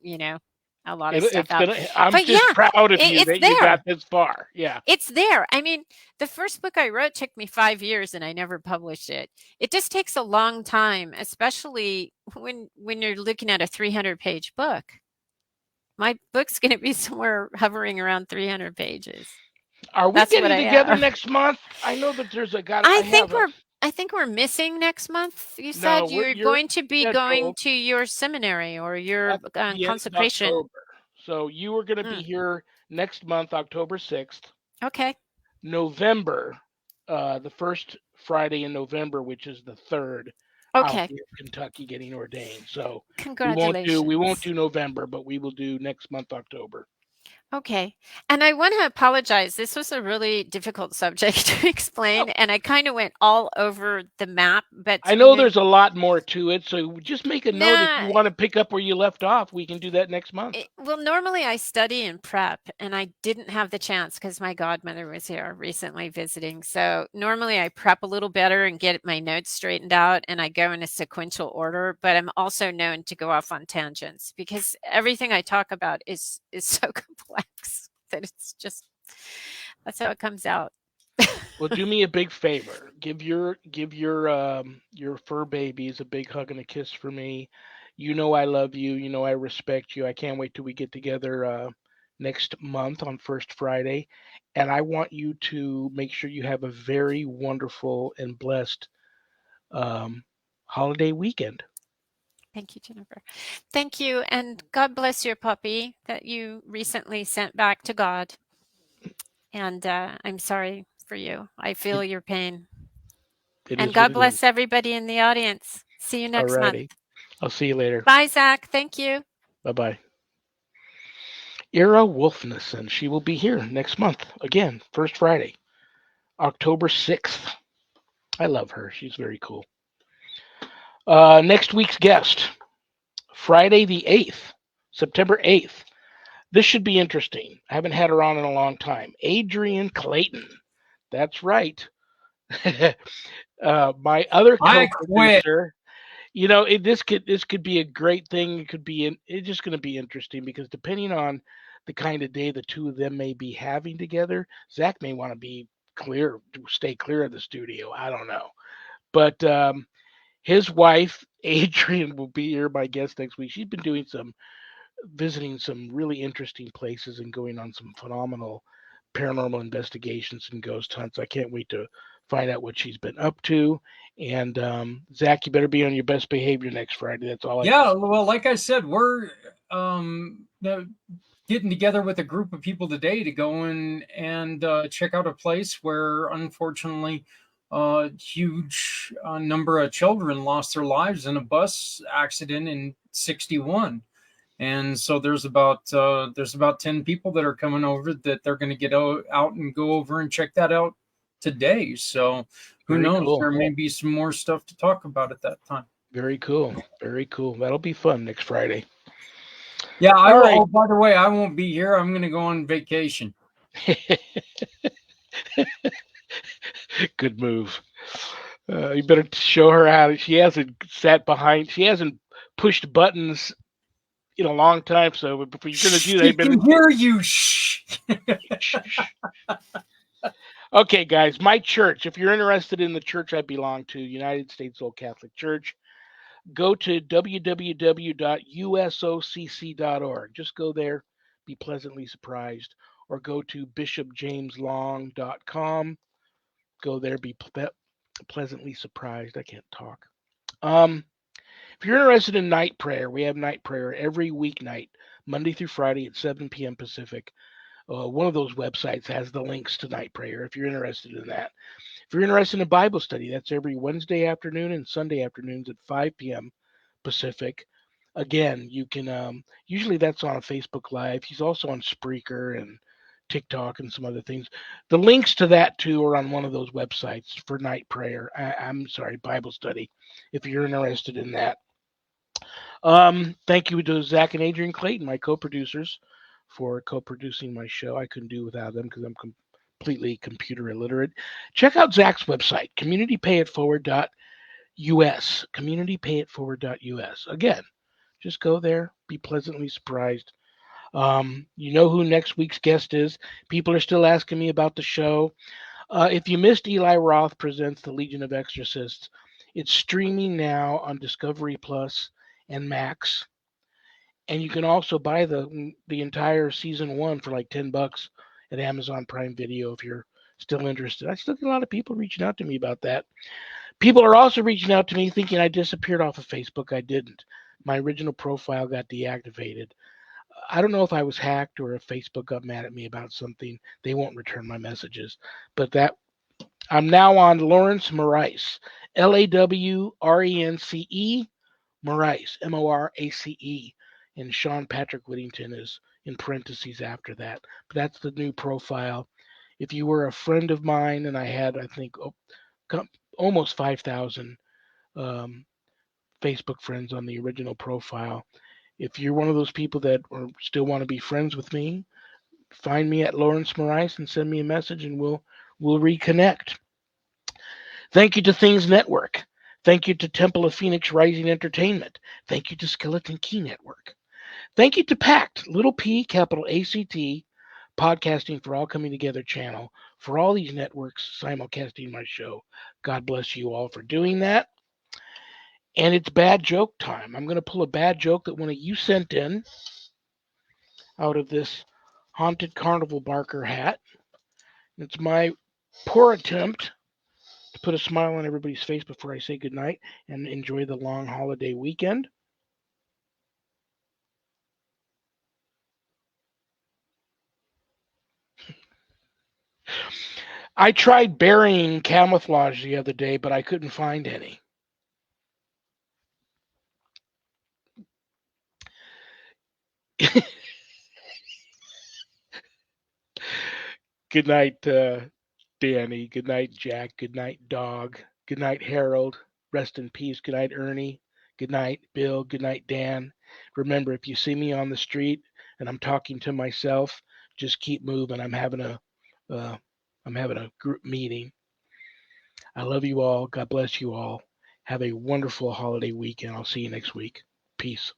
a lot of stuff out. I'm But just yeah, proud of you it's that you there. got this far. Yeah. It's there. I mean, the first book I wrote took me 5 years and I never published it. It just takes a long time, especially when you're looking at a 300-page book. My book's going to be somewhere hovering around 300 pages. Are we That's what getting I together have. next month? I know that there's a guy. I think we're missing next month. You said No, you're you're going to be going scheduled to your seminary or your at the end of consecration. October. So you were going to be Mm, here next month, October 6th. okay. November, the first Friday in November, which is the 3rd, I'll Okay. be in Kentucky getting ordained. So Congratulations. we won't do November, but we will do next month, October. Okay. And I want to apologize. This was a really difficult subject to explain, and I kind of went all over the map, but I know there's a lot more to it, so just make a note if you nah, want to pick up where you left off. We can do that next month. well, normally I study and prep, and I didn't have the chance because my godmother was here recently visiting. So normally I prep a little better and get my notes straightened out, and I go in a sequential order. But I'm also known to go off on tangents because everything I talk about is so complex that it's just that's how it comes out. Well, do me a big favor. Give your fur babies a big hug and a kiss for me. You know I love you. You know I respect you. I can't wait till we get together next month on First Friday, and I want you to make sure you have a very wonderful and blessed holiday weekend. Thank you, Jennifer. Thank you. And God bless your puppy that you recently sent back to God. And I'm sorry for you. I feel your pain. It And is what God it bless is. everybody in the audience. See you next month. Alrighty. I'll see you later. Bye, Zach. Thank you. Bye-bye. Ira Wolfnesen. She will be here next month. Again, First Friday, October 6th. I love her. She's very cool. Next week's guest, Friday the 8th, September 8th. This should be interesting. I haven't had her on in a long time. Adrienne Clayton. That's right. My other I quit. co-producer. This could be a great thing. It's just going to be interesting because depending on the kind of day the two of them may be having together, Zach may want to stay clear of the studio. I don't know, but his wife Adrienne will be here, my guest next week. She's been visiting some really interesting places and going on some phenomenal paranormal investigations and ghost hunts. I can't wait to find out what she's been up to. And Zach, you better be on your best behavior next Friday. That's all. Yeah, well, like I said, we're getting together with a group of people today to go in and check out a place where, unfortunately, a huge number of children lost their lives in a bus accident in '61. And so there's about 10 people that are coming over that they're going to get out and go over and check that out today. So who Very knows? cool. There may be some more stuff to talk about at that time. Very cool. Very cool. That'll be fun next Friday. Yeah, All right. Oh, by the way, I won't be here. I'm going to go on vacation. Good move. You better show her how. She hasn't pushed buttons in a long time. So if you're going to do that, you can hear you. Shh. Okay, guys, my church. If you're interested in the church I belong to, United States Old Catholic Church, go to www.usocc.org. Just go there, be pleasantly surprised, or go to bishopjameslong.com. Go there, be pleasantly surprised. I can't talk. If you're interested in night prayer, we have night prayer every weeknight, Monday through Friday at 7 p.m. Pacific. One of those websites has the links to night prayer if you're interested in that. If you're interested in Bible study, that's every Wednesday afternoon and Sunday afternoons at 5 p.m. Pacific. Again, you can, usually that's on a Facebook Live. He's also on Spreaker and TikTok and some other things. The links to that too are on one of those websites for night prayer. I'm sorry, Bible study, if you're interested in that. Thank you to Zach and Adrian Clayton, my co-producers, for co-producing my show. I couldn't do without them because I'm completely computer illiterate. Check out Zach's website, communitypayitforward.us. Communitypayitforward.us. Again, just go there, be pleasantly surprised. You know who next week's guest is. People are still asking me about the show. If you missed Eli Roth Presents The Legion of Exorcists, it's streaming now on Discovery Plus and Max. And you can also buy the entire season 1 for like $10 at Amazon Prime Video if you're still interested. I still get a lot of people reaching out to me about that. People are also reaching out to me thinking I disappeared off of Facebook. I didn't. My original profile got deactivated. I don't know if I was hacked or if Facebook got mad at me about something. They won't return my messages. But that I'm now on Lawrence Morace, LAWRENCE Morace, MORACE. And Sean Patrick Whittington is in parentheses after that. But that's the new profile. If you were a friend of mine, and I had, I think, almost 5,000 Facebook friends on the original profile. If you're one of those people that still want to be friends with me, find me at Lawrence Morace and send me a message, and we'll reconnect. Thank you to Things Network. Thank you to Temple of Phoenix Rising Entertainment. Thank you to Skeleton Key Network. Thank you to PACT, little P, capital ACT, Podcasting for All Coming Together channel, for all these networks simulcasting my show. God bless you all for doing that. And it's bad joke time. I'm going to pull a bad joke that one of you sent in out of this Haunted Carnival Barker hat. It's my poor attempt to put a smile on everybody's face before I say goodnight and enjoy the long holiday weekend. I tried burying camouflage the other day, but I couldn't find any. Good night, Danny. Good night, Jack. Good night, Dog. Good night, Harold. Rest in peace. Good night, Ernie. Good night, Bill. Good night, Dan. Remember, if you see me on the street and I'm talking to myself, just keep moving. I'm having a group meeting. I love you all. God bless you all. Have a wonderful holiday weekend. I'll see you next week. Peace.